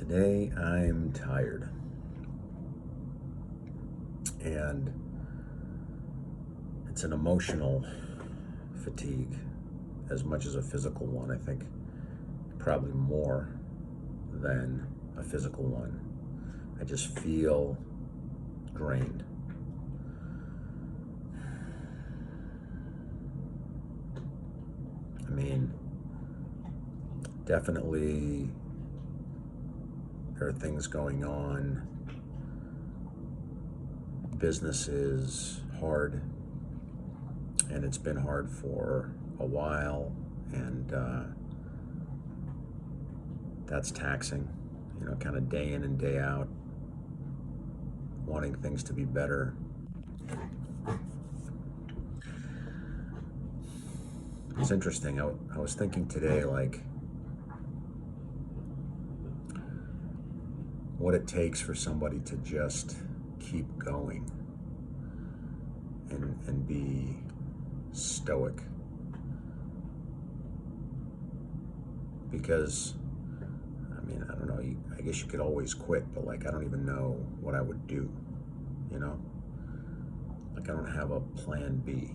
Today I'm tired, and it's an emotional fatigue as much as a physical one. I think probably more than a physical one. I just feel drained. I mean, definitely there are things going on. Business is hard, and it's been hard for a while, and that's taxing, kind of day in and day out, wanting things to be better. It's interesting. I was thinking today, like, what it takes for somebody to just keep going and be stoic. Because, I mean, I don't know, I guess you could always quit, but like, I don't even know what I would do, you know? Like, I don't have a plan B.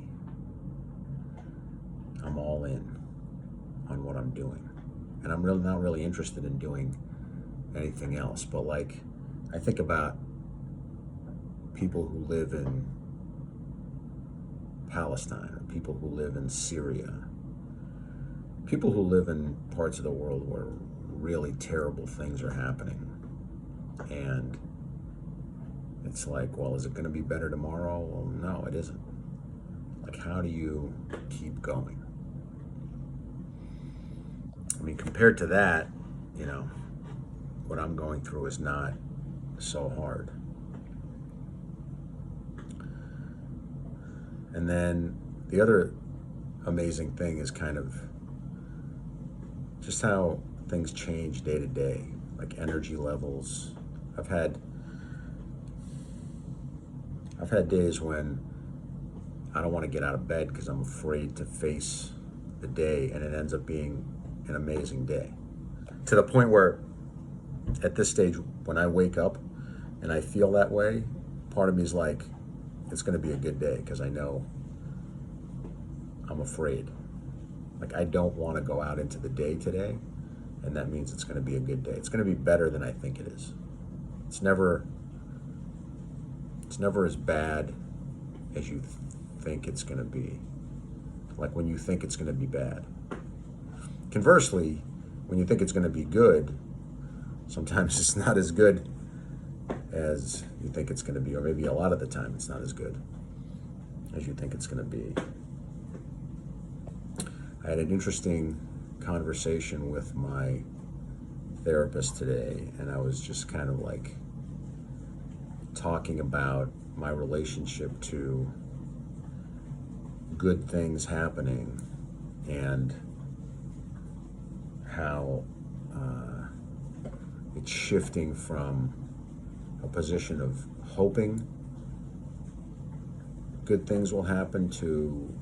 I'm all in on what I'm doing. And I'm really not really interested in doing anything else. But like, I think about people who live in Palestine, or people who live in Syria, people who live in parts of the world where really terrible things are happening. And it's like, well, is it going to be better tomorrow? Well, no, it isn't. Like, how do you keep going? I mean, compared to that, what I'm going through is not so hard. And then the other amazing thing is kind of just how things change day to day, like energy levels. I've had days when I don't want to get out of bed because I'm afraid to face the day, and it ends up being an amazing day. To the point where at this stage, when I wake up and I feel that way, part of me is like, it's going to be a good day, because I know I'm afraid. Like, I don't want to go out into the day today, and that means it's going to be a good day. It's going to be better than I think it is. It's never as bad as you think it's going to be. Like, when you think it's going to be bad. Conversely, when you think it's going to be good, sometimes it's not as good as you think it's going to be, or maybe a lot of the time it's not as good as you think it's going to be. I had an interesting conversation with my therapist today, and I was just kind of like talking about my relationship to good things happening, and how it's shifting from a position of hoping good things will happen to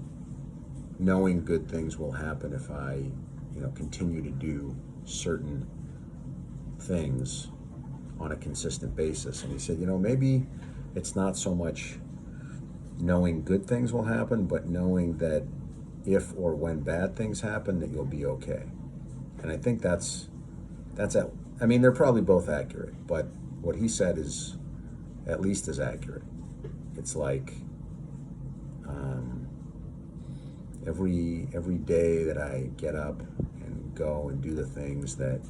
knowing good things will happen if I, continue to do certain things on a consistent basis. And he said, maybe it's not so much knowing good things will happen, but knowing that if or when bad things happen, that you'll be okay. And I think that's I mean, they're probably both accurate, but what he said is at least as accurate. It's like every day that I get up and go and do the things that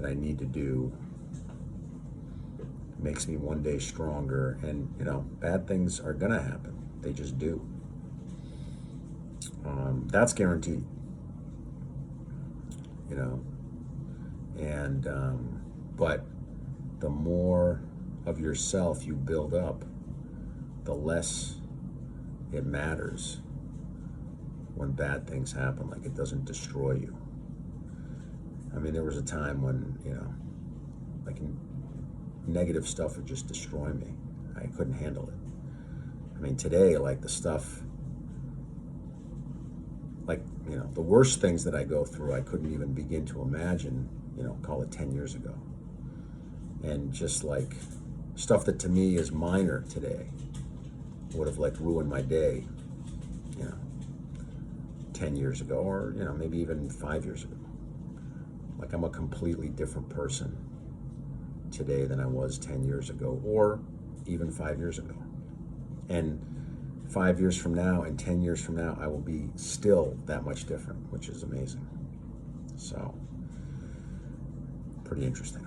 I need to do makes me one day stronger. And bad things are gonna happen. They just do. That's guaranteed. And but the more of yourself you build up, the less it matters when bad things happen. Like, it doesn't destroy you. I mean, there was a time when like, negative stuff would just destroy me. I couldn't handle it. I mean, today, like, the stuff, like, the worst things that I go through, I couldn't even begin to imagine, call it 10 years ago. And just like stuff that to me is minor today would have like ruined my day, 10 years ago, or, maybe even 5 years ago. Like I'm a completely different person today than I was 10 years ago, or even 5 years ago. And 5 years from now and 10 years from now, I will be still that much different, which is amazing. So, pretty interesting.